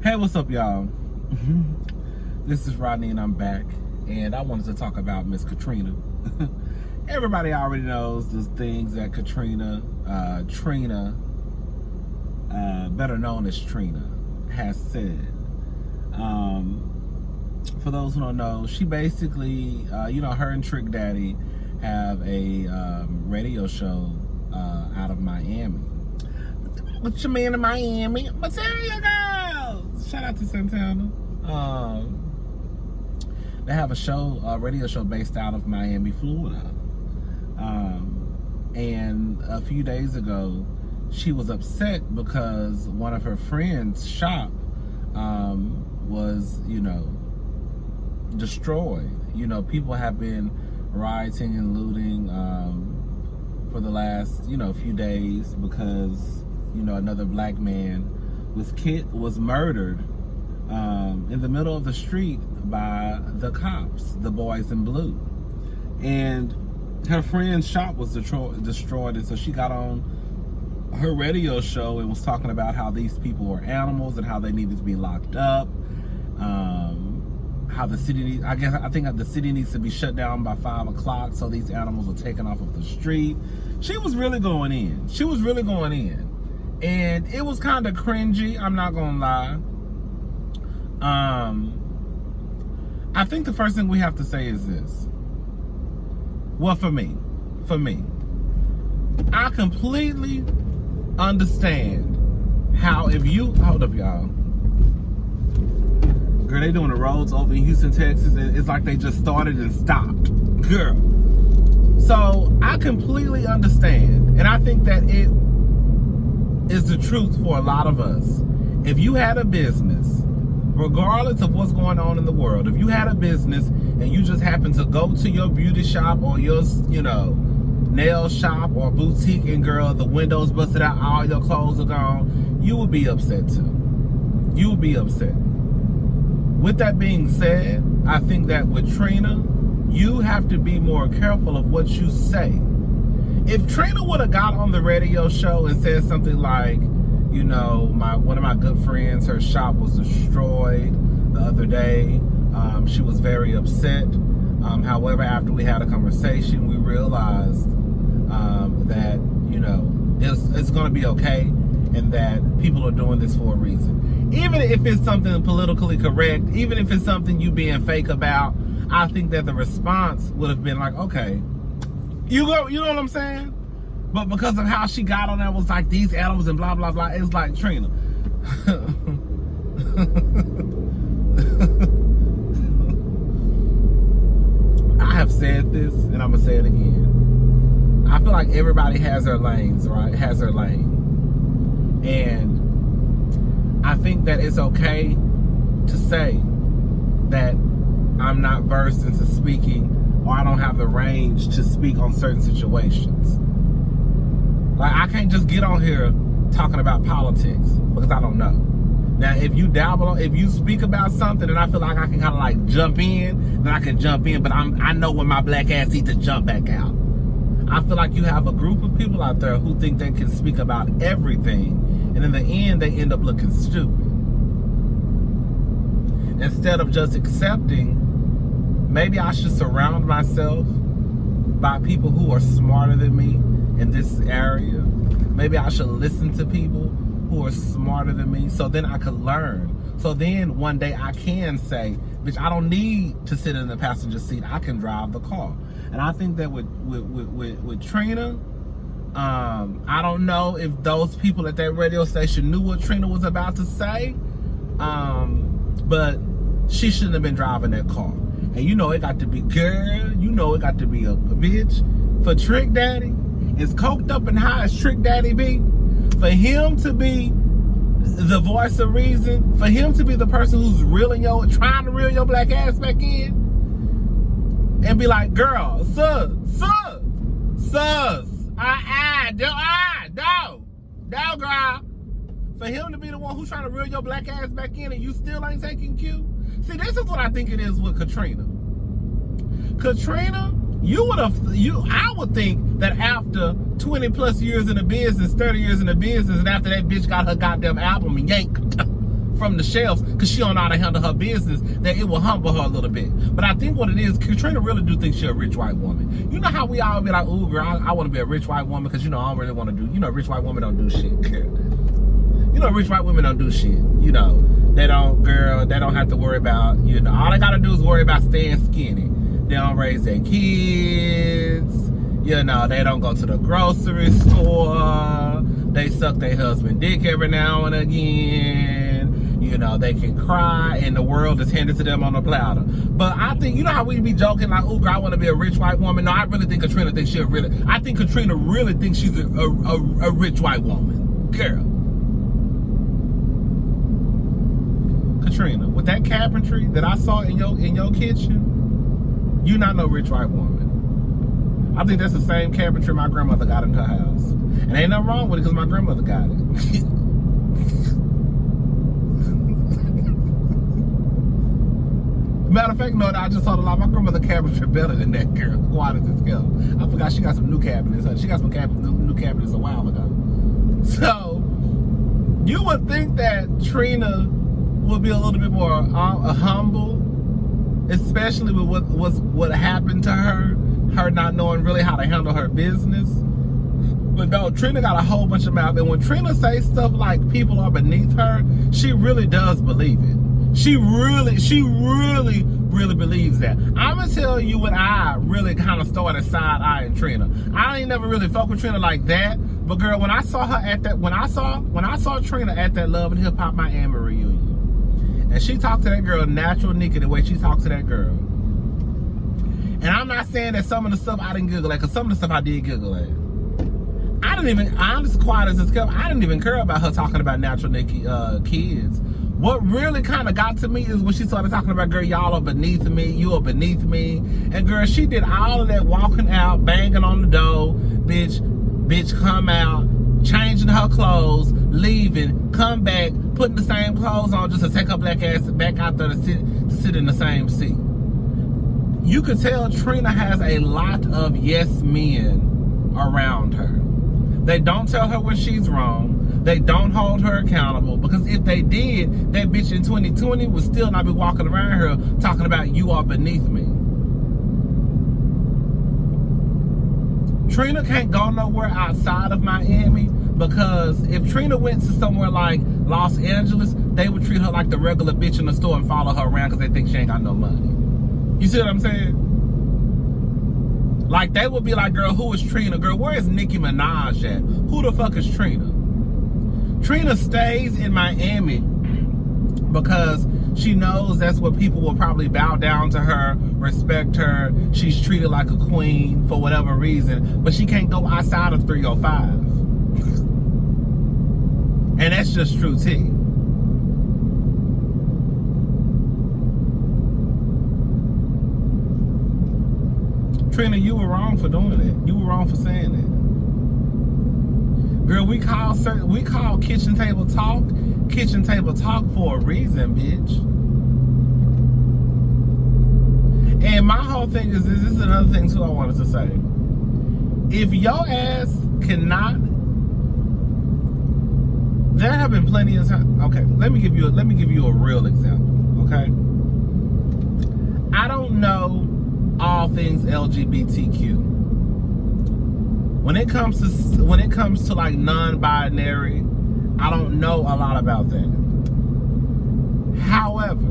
Hey, what's up, y'all? This is Rodney, and I'm back. And I wanted to talk about Miss Katrina. Everybody already knows the things that Trina, better known as Trina, has said. For those who don't know, she basically, her and Trick Daddy have a radio show out of Miami. What's your man in Miami? Material Girls! Shout out to Santana. They have a radio show based out of Miami, Florida. And a few days ago, she was upset because one of her friends' shop was, destroyed. People have been rioting and looting for the last, few days because, another black man was murdered in the middle of the street by the cops, the boys in blue. And her friend's shop was destroyed, and so she got on her radio show and was talking about how these people were animals and how they needed to be locked up. How the city I think the city needs to be shut down by 5 o'clock so these animals are taken off of the street. She was really going in. And it was kind of cringy, I'm not gonna lie. I think the first thing we have to say is this. Well, for me, I completely understand how hold up, y'all. Girl, they doing the roads over in Houston, Texas. It's like they just started and stopped. Girl. So I completely understand. And I think that it is the truth for a lot of us. If you had a business, regardless of what's going on in the world, if you had a business and you just happen to go to your beauty shop or your, nail shop or boutique, and girl, the windows busted out, all your clothes are gone, you would be upset too. You would be upset. With that being said, I think that with Trina, you have to be more careful of what you say. If Trina would have got on the radio show and said something like, one of my good friends, her shop was destroyed the other day. She was very upset. However, after we had a conversation, we realized that, it's going to be okay and that people are doing this for a reason. Even if it's something politically correct, even if it's something you being fake about, I think that the response would have been like, okay, you know what I'm saying? But because of how she got on there, was like these animals and blah, blah, blah. It's like, Trina. I have said this, and I'm going to say it again. I feel like everybody has their lanes, right? Has their lane. And I think that it's okay to say that I'm not versed into speaking, or I don't have the range to speak on certain situations. Like, I can't just get on here talking about politics because I don't know. Now, if you speak about something and I feel like I can kind of like jump in, then I can jump in, but I know when my black ass needs to jump back out. I feel like you have a group of people out there who think they can speak about everything, and in the end, they end up looking stupid. Instead of just accepting, maybe I should surround myself by people who are smarter than me in this area. Maybe I should listen to people who are smarter than me so then I could learn. So then one day I can say, bitch, I don't need to sit in the passenger seat. I can drive the car. And I think that with Trina, I don't know if those people at that radio station knew what Trina was about to say, but she shouldn't have been driving that car. And it got to be, girl, it got to be a bitch. For Trick Daddy, as coked up and high as Trick Daddy be, for him to be the voice of reason, for him to be the person who's trying to reel your black ass back in, and be like, girl, sus, no, girl. For him to be the one who's trying to reel your black ass back in and you still ain't taking cue. See, this is what I think it is with Katrina. Katrina I would think that after 20 plus years in the business, 30 years in the business, and after that bitch got her goddamn album yanked from the shelves because she don't know how to handle her business, that it will humble her a little bit. But I think what it is, Katrina really do think she's a rich white woman. You know how we all be like, ooh, girl, I want to be a rich white woman because, I don't really want to do, rich white women don't do shit. Rich white women don't do shit. They don't have to worry about, all they got to do is worry about staying skinny. They don't raise their kids. They don't go to the grocery store. They suck their husband dick every now and again. They can cry and the world is handed to them on a platter. But I think, how we be joking like, oh, girl, I want to be a rich white woman. No, I really think Katrina thinks I think Katrina really thinks she's a rich white woman. Girl. Katrina, with that cabinetry that I saw in your kitchen, you're not no rich white woman. I think that's the same cabinetry my grandmother got in her house. And ain't nothing wrong with it because my grandmother got it. Matter of fact, no, I just saw the lie. My grandmother cabinetry better than that, girl. Quiet as this girl. I forgot she got some new cabinets. She got some new cabinets a while ago. So, you would think that Trina would be a little bit more humble, especially with what happened to her not knowing really how to handle her business. But no, Trina got a whole bunch of mouth, and when Trina says stuff like people are beneath her, she really does believe it. She really believes that. I'm gonna tell you when I really kind of started side-eyeing Trina. I ain't never really fuck with Trina like that, but girl, when I saw her at that, when I saw Trina at that Love and Hip Hop Miami reunion, and she talked to that girl natural Nikki the way she talked to that girl. And I'm not saying that some of the stuff I didn't giggle at, because some of the stuff I did giggle at. I'm just quiet as this cup. I didn't even care about her talking about natural Nikki kids. What really kind of got to me is when she started talking about, girl, y'all are beneath me, you are beneath me. And girl, she did all of that walking out, banging on the door, bitch come out, changing her clothes, leaving, come back, putting the same clothes on just to take her black ass back out there to sit in the same seat. You could tell Trina has a lot of yes men around her. They don't tell her when she's wrong. They don't hold her accountable, because if they did, that bitch in 2020 would still not be walking around here talking about you are beneath me. Trina can't go nowhere outside of Miami, because if Trina went to somewhere like Los Angeles, they would treat her like the regular bitch in the store and follow her around because they think she ain't got no money. You see what I'm saying? Like, they would be like, girl, who is Trina? Girl, where is Nicki Minaj at? Who the fuck is Trina? Trina stays in Miami because she knows that's where people will probably bow down to her, respect her. She's treated like a queen for whatever reason, but she can't go outside of 305. And that's just true tea. Trina, you were wrong for doing it. You were wrong for saying it. Girl, we call kitchen table talk for a reason, bitch. And my whole thing is this is another thing too I wanted to say. If your ass cannot, there have been plenty of times. Okay, let me give you a real example. Okay, I don't know all things LGBTQ. When it comes to like non-binary, I don't know a lot about that. However,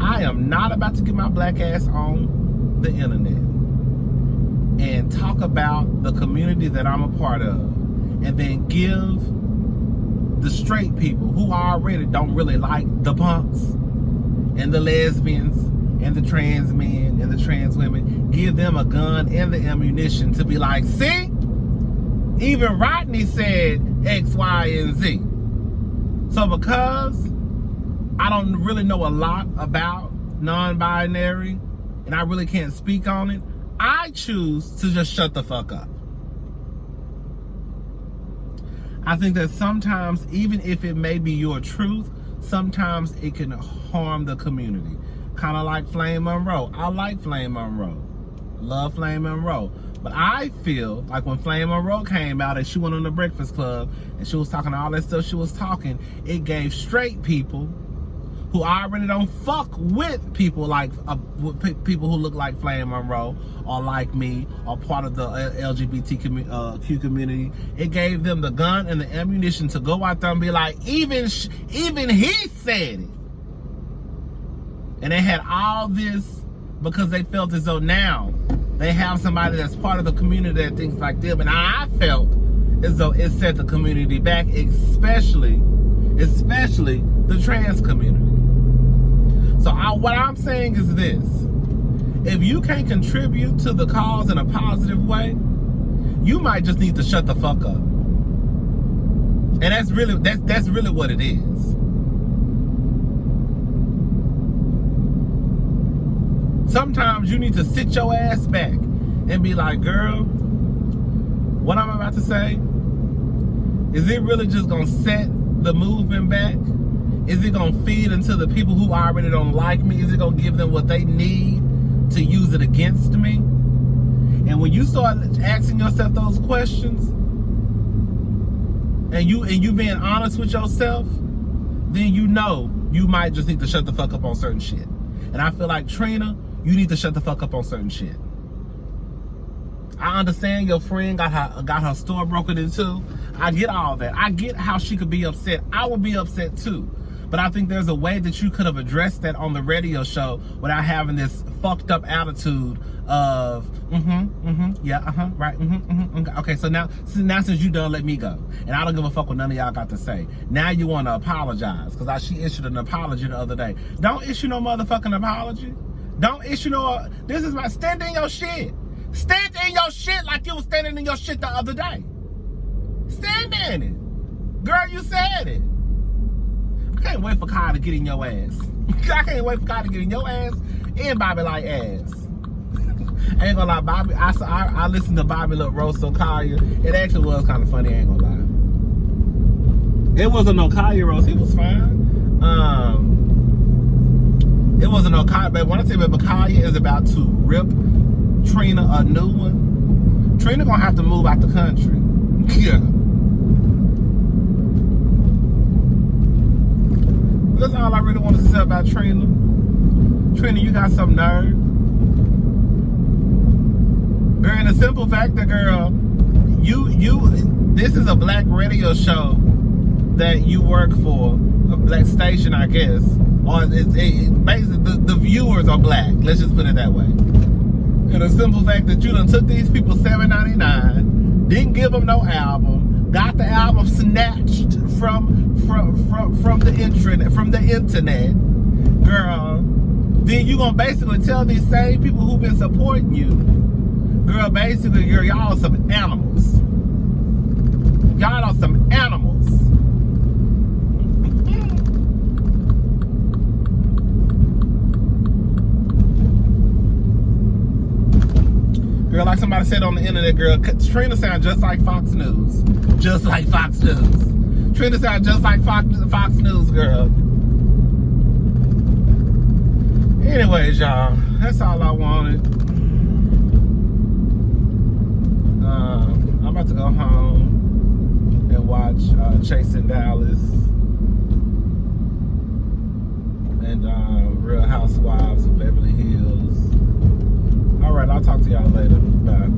I am not about to get my black ass on the internet and talk about the community that I'm a part of, and then give the straight people who already don't really like the punks and the lesbians and the trans men and the trans women, give them a gun and the ammunition to be like, see? Even Rodney said X, Y, and Z. So because I don't really know a lot about non-binary and I really can't speak on it, I choose to just shut the fuck up. I think that sometimes, even if it may be your truth, sometimes it can harm the community. Kind of like Flame Monroe. I like Flame Monroe. Love Flame Monroe. But I feel like when Flame Monroe came out and she went on the Breakfast Club and she was talking all that stuff she was talking, it gave straight people who already don't fuck with people like people who look like Flame Monroe or like me or part of the LGBTQ community. It gave them the gun and the ammunition to go out there and be like, even he said it. And they had all this because they felt as though now they have somebody that's part of the community that thinks like them. And I felt as though it set the community back, especially the trans community. So what I'm saying is this: if you can't contribute to the cause in a positive way, you might just need to shut the fuck up. And that's really what it is. Sometimes you need to sit your ass back and be like, girl, what I'm about to say, is it really just gonna set the movement back? Is it gonna feed into the people who already don't like me? Is it gonna give them what they need to use it against me? And when you start asking yourself those questions, and you being honest with yourself, then you know you might just need to shut the fuck up on certain shit. And I feel like Trina, you need to shut the fuck up on certain shit. I understand your friend got her store broken into. I get all that. I get how she could be upset. I would be upset too. But I think there's a way that you could have addressed that on the radio show without having this fucked up attitude of, right, okay, so now since you done let me go, and I don't give a fuck what none of y'all got to say. Now you want to apologize, because she issued an apology the other day. Don't issue no motherfucking apology. Don't issue no, this is my, stand in your shit. Stand in your shit like you was standing in your shit the other day. Stand in it. Girl, you said it. I can't wait for Kyle to get in your ass. I can't wait for Kyle to get in your ass and Bobby like ass. I ain't gonna lie, Bobby, I listened to Bobby Lil roast on Kaya. It actually was kind of funny, I ain't gonna lie. It wasn't no Kaya roast, he was fine. It wasn't no Kaya, but when I say but Kaya is about to rip Trina a new one. Trina gonna have to move out the country. Yeah. That's all I really wanted to say about Trina. Trina, you got some nerve. Girl, and the simple fact that, girl, this is a black radio show that you work for, a black station, I guess. Or basically, the viewers are black. Let's just put it that way. And the simple fact that you done took these people $7.99, didn't give them no album, got the album snatched from the internet, girl, then you gonna basically tell these same people who've been supporting you, girl, basically, y'all are some animals. Y'all are some animals. Girl, like somebody said on the internet, girl, Trina sounds just like Fox News. Just like Fox News. Trina sounds just like Fox News, girl. Anyways, y'all, that's all I wanted. I'm about to go home and watch Chasing Dallas and Real Housewives of Beverly Hills. All right, I'll talk to y'all later. Bye.